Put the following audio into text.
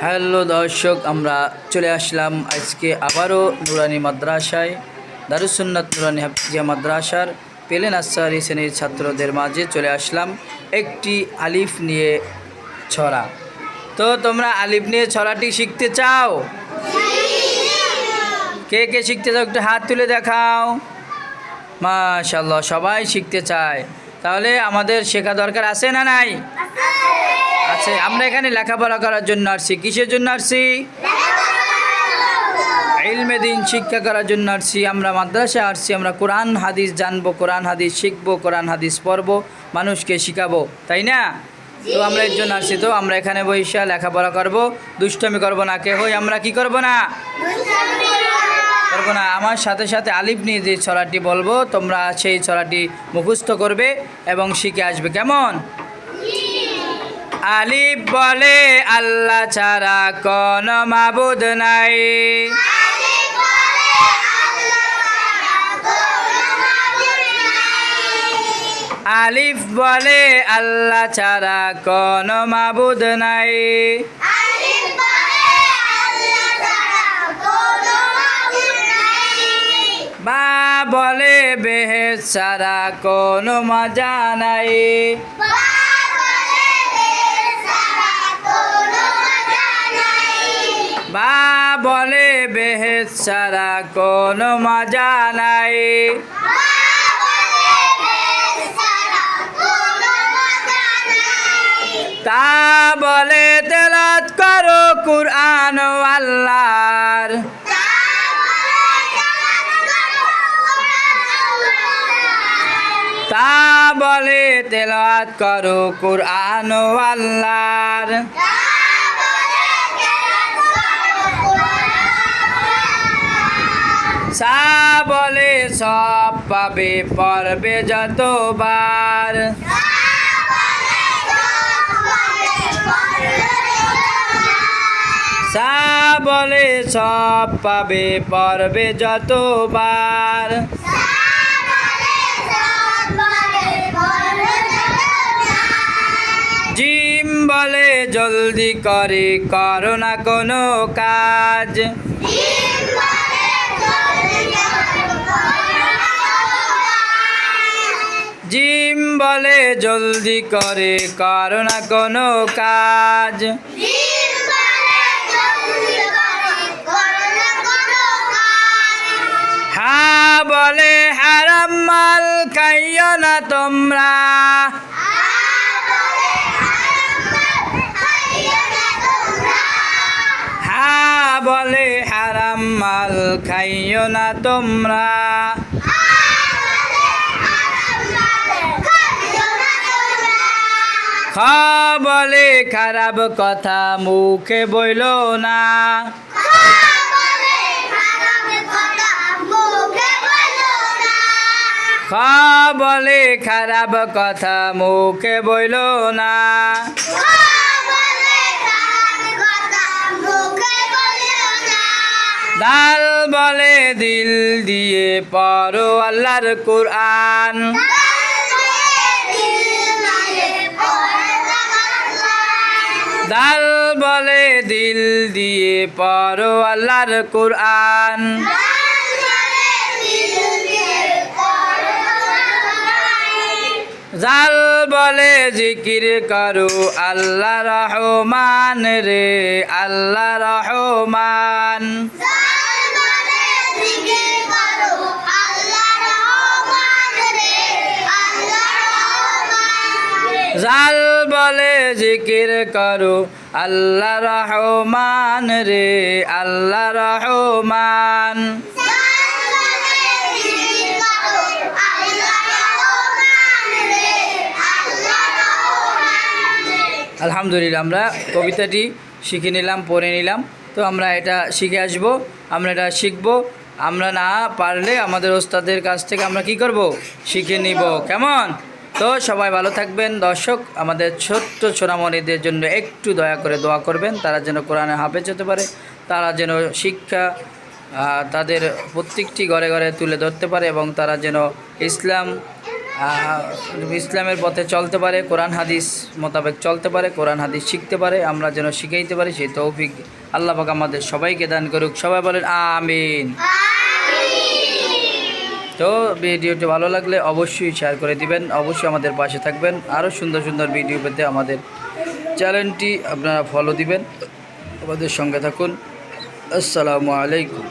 Hello দর্শক, আমরা চলে আসলাম আজকে আবারও নুরানি মাদ্রাসায়, দারুস সুন্নাত নুরানি হাফিজিয়া মাদ্রাসার পেলে নার্সারি শ্রেণীর ছাত্রদের মাঝে চলে আসলাম একটি আলিফ নিয়ে ছড়া। তো তোমরা আলিফ নিয়ে ছড়াটি শিখতে চাও? কে কে শিখতে চাও একটু হাত তুলে দেখাও। মাশাআল্লাহ, সবাই শিখতে চায়। তাহলে আমাদের শেখা দরকার আছে না নাই? আছে। আমরা এখানে লেখাপড়া করার জন্য আসছি। কিসের জন্য আসছি? ইলমে দিন শিক্ষা করার জন্য আসছি। আমরা মাদ্রাসায় আসছি, আমরা কোরআন হাদিস জানবো, কোরআন হাদিস শিখবো, কোরআন হাদিস পড়বো, মানুষকে শিখাবো, তাই না? তো আমরা এর জন্য আসছি। তো আমরা এখানে বসে লেখাপড়া করবো, দুষ্টমি করবো না। কে হই আমরা? কি করবো না? করবো না। আমার সাথে সাথে আলিফ নিয়ে যে ছড়াটি বলবো, তোমরা সেই ছড়াটি মুখস্থ করবে এবং শিখে আসবে। কেমন? আলিফ বলে আল্লাহ ছাড়া কোনো মাবুদ নাই। আলিফ বলে আল্লাহ ছাড়া কোনো মাবুদ নাই। বা বলে বেহেশত ছাড়া কোনো মজা নাই। বা বলে বেহেশত ছাড়া কোনো মজা নাই। তা বলে তেলাওয়াত করো কুরআন আল্লাহর। তা বলে তেলাওয়াত করো কুরআন আল্লাহর। সা বলে সব পাবে পড়বে যতবার। সা বলে সব পাবে পড়বে যতবার। জিম বলে জলদি করে করো না কোনো কাজ। জিম বলে জলদি করে করো না কোনো কাজ। হা বলে হারাম মাল খাইও না তোমরা। হা বলে হারাম মাল খাইও না তোমরা। খ বলে খারাপ কথা মুখে বইলো না। খ বলে খারাপ কথা মুখে বইলো না। দাল বলে দিল দিয়ে পড়ো আল্লাহর কুরআন। দাল বলে দিল দিয়ে পড়ো আল্লাহর কুরআন। জাল বলে জিকির করো আল্লাহ রহমান রে, আল্লাহ রহমান। জাল বলে জিকির করো আল্লাহ রহমান রে, আল্লাহ রহমান। আলহামদুলিল্লাহ, আমরা কবিতাটি শিখে নিলাম, পড়ে নিলাম। তো আমরা এটা শিখে আসব, আমরা এটা শিখব। আমরা না পারলে আমাদের ওস্তাদের কাছ থেকে আমরা কি করব? শিখে নিব। কেমন? তো সবাই ভালো থাকবেন। দর্শক, আমাদের ছোট্ট সোনামণিদের জন্য একটু দয়া করে দোয়া করবেন, তারা যেন কোরআনে হাফেজ হতে পারে, তারা যেন শিক্ষা তাদের প্রত্যেকটি ঘরে ঘরে তুলে ধরতে পারে এবং তারা যেন ইসলাম ইসলামের পথে চলতে পারে, কোরআন হাদিস মোতাবেক চলতে পারে, কোরআন হাদিস শিখতে পারে, আমরা যেন শিখাইতে পারি সেই তৌফিক আল্লাহ পাক আমাদের সবাইকে দান করুক। সবাই বলেন আমিন। তো ভিডিওটি ভালো লাগলে অবশ্যই শেয়ার করে দিবেন, অবশ্যই আমাদের পাশে থাকবেন। আরও সুন্দর সুন্দর ভিডিও পেতে আমাদের চ্যানেলটি আপনারা ফলো দিবেন, আমাদের সঙ্গে থাকুন। আসসালামু আলাইকুম।